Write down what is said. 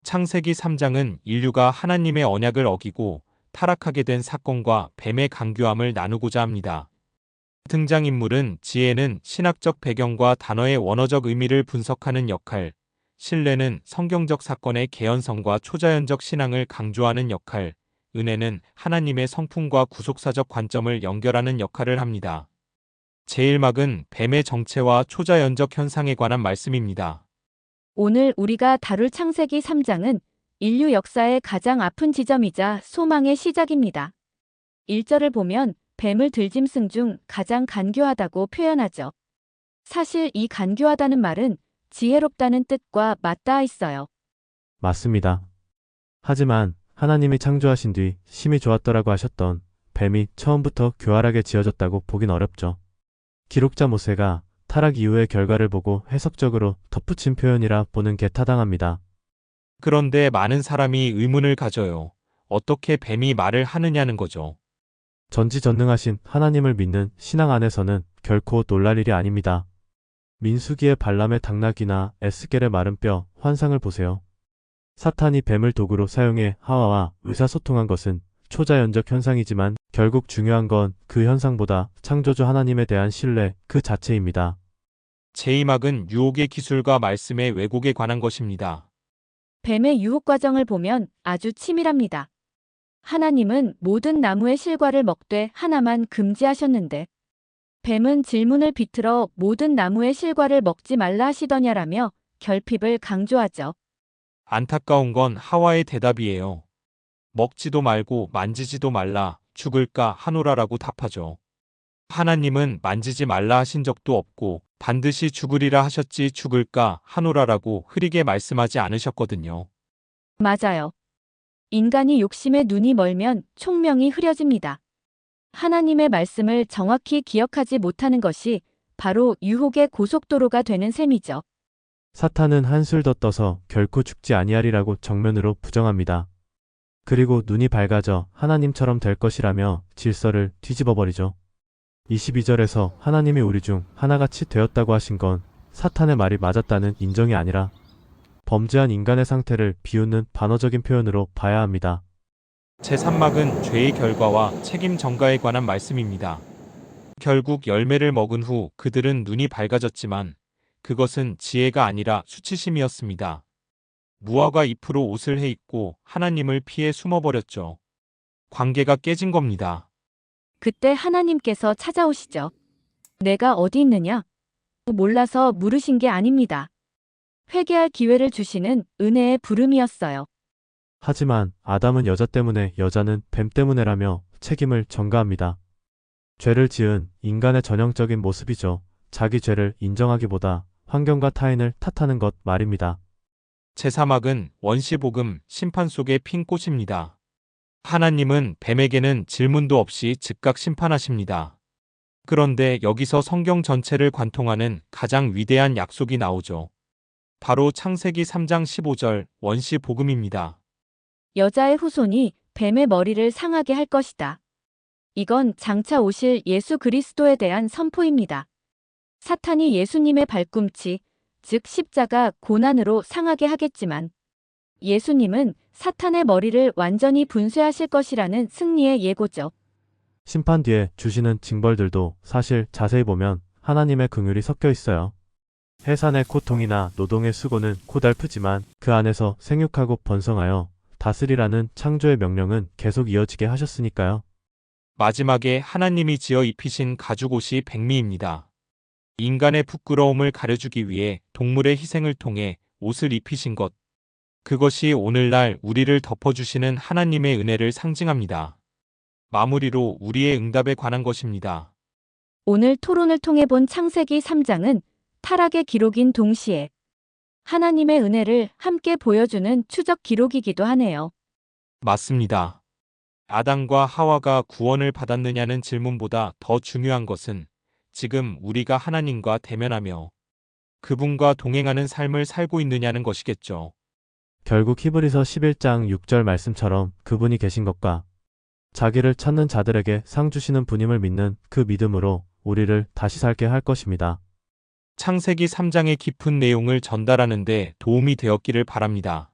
창세기 3장은 인류가 하나님의 언약을 어기고 타락하게 된 사건과 뱀의 강교함을 나누고자 합니다. 등장인물은 지혜는 신학적 배경과 단어의 원어적 의미를 분석하는 역할, 신뢰는 성경적 사건의 개연성과 초자연적 신앙을 강조하는 역할, 은혜는 하나님의 성품과 구속사적 관점을 연결하는 역할을 합니다. 제1막은 뱀의 정체와 초자연적 현상에 관한 말씀입니다. 오늘 우리가 다룰 창세기 3장은 인류 역사의 가장 아픈 지점이자 소망의 시작입니다. 1절을 보면 뱀을 들짐승 중 가장 간교하다고 표현하죠. 사실 이 간교하다는 말은 지혜롭다는 뜻과 맞닿아 있어요. 맞습니다. 하지만 하나님이 창조하신 뒤 심히 좋았더라고 하셨던 뱀이 처음부터 교활하게 지어졌다고 보긴 어렵죠. 기록자 모세가 타락 이후의 결과를 보고 해석적으로 덧붙인 표현이라 보는 게 타당합니다. 그런데 많은 사람이 의문을 가져요. 어떻게 뱀이 말을 하느냐는 거죠. 전지전능하신 하나님을 믿는 신앙 안에서는 결코 놀랄 일이 아닙니다. 민수기의 발람의 당나귀나 에스겔의 마른 뼈, 환상을 보세요. 사탄이 뱀을 도구로 사용해 하와와 의사소통한 것은 초자연적 현상이지만 결국 중요한 건 그 현상보다 창조주 하나님에 대한 신뢰 그 자체입니다. 제2막은 유혹의 기술과 말씀의 왜곡에 관한 것입니다. 뱀의 유혹 과정을 보면 아주 치밀합니다. 하나님은 모든 나무의 실과를 먹되 하나만 금지하셨는데 뱀은 질문을 비틀어 모든 나무의 실과를 먹지 말라 하시더냐라며 결핍을 강조하죠. 안타까운 건 하와의 대답이에요. 먹지도 말고 만지지도 말라, 죽을까 하노라라고 답하죠. 하나님은 만지지 말라 하신 적도 없고 반드시 죽으리라 하셨지 죽을까 하노라라고 흐리게 말씀하지 않으셨거든요. 맞아요. 인간이 욕심에 눈이 멀면 총명이 흐려집니다. 하나님의 말씀을 정확히 기억하지 못하는 것이 바로 유혹의 고속도로가 되는 셈이죠. 사탄은 한술 더 떠서 결코 죽지 아니하리라고 정면으로 부정합니다. 그리고 눈이 밝아져 하나님처럼 될 것이라며 질서를 뒤집어버리죠. 22절에서 하나님이 우리 중 하나같이 되었다고 하신 건 사탄의 말이 맞았다는 인정이 아니라 범죄한 인간의 상태를 비웃는 반어적인 표현으로 봐야 합니다. 제3막은 죄의 결과와 책임 전가에 관한 말씀입니다. 결국 열매를 먹은 후 그들은 눈이 밝아졌지만 그것은 지혜가 아니라 수치심이었습니다. 무화과 잎으로 옷을 해입고 하나님을 피해 숨어버렸죠. 관계가 깨진 겁니다. 그때 하나님께서 찾아오시죠. 내가 어디 있느냐? 몰라서 물으신 게 아닙니다. 회개할 기회를 주시는 은혜의 부름이었어요. 하지만 아담은 여자 때문에 여자는 뱀 때문에라며 책임을 전가합니다. 죄를 지은 인간의 전형적인 모습이죠. 자기 죄를 인정하기보다 환경과 타인을 탓하는 것 말입니다. 제3막은 원시복음 심판 속의 핀 꽃입니다. 하나님은 뱀에게는 질문도 없이 즉각 심판하십니다. 그런데 여기서 성경 전체를 관통하는 가장 위대한 약속이 나오죠. 바로 창세기 3장 15절 원시복음입니다. 여자의 후손이 뱀의 머리를 상하게 할 것이다. 이건 장차 오실 예수 그리스도에 대한 선포입니다. 사탄이 예수님의 발꿈치, 즉 십자가 고난으로 상하게 하겠지만 예수님은 사탄의 머리를 완전히 분쇄하실 것이라는 승리의 예고죠. 심판 뒤에 주시는 징벌들도 사실 자세히 보면 하나님의 긍휼이 섞여 있어요. 해산의 고통이나 노동의 수고는 고달프지만 그 안에서 생육하고 번성하여 다스리라는 창조의 명령은 계속 이어지게 하셨으니까요. 마지막에 하나님이 지어 입히신 가죽옷이 백미입니다. 인간의 부끄러움을 가려주기 위해 동물의 희생을 통해 옷을 입히신 것. 그것이 오늘날 우리를 덮어주시는 하나님의 은혜를 상징합니다. 마무리로 우리의 응답에 관한 것입니다. 오늘 토론을 통해 본 창세기 3장은 타락의 기록인 동시에 하나님의 은혜를 함께 보여주는 추적 기록이기도 하네요. 맞습니다. 아담과 하와가 구원을 받았느냐는 질문보다 더 중요한 것은 지금 우리가 하나님과 대면하며 그분과 동행하는 삶을 살고 있느냐는 것이겠죠. 결국 히브리서 11장 6절 말씀처럼 그분이 계신 것과 자기를 찾는 자들에게 상 주시는 분임을 믿는 그 믿음으로 우리를 다시 살게 할 것입니다. 창세기 3장의 깊은 내용을 전달하는 데 도움이 되었기를 바랍니다.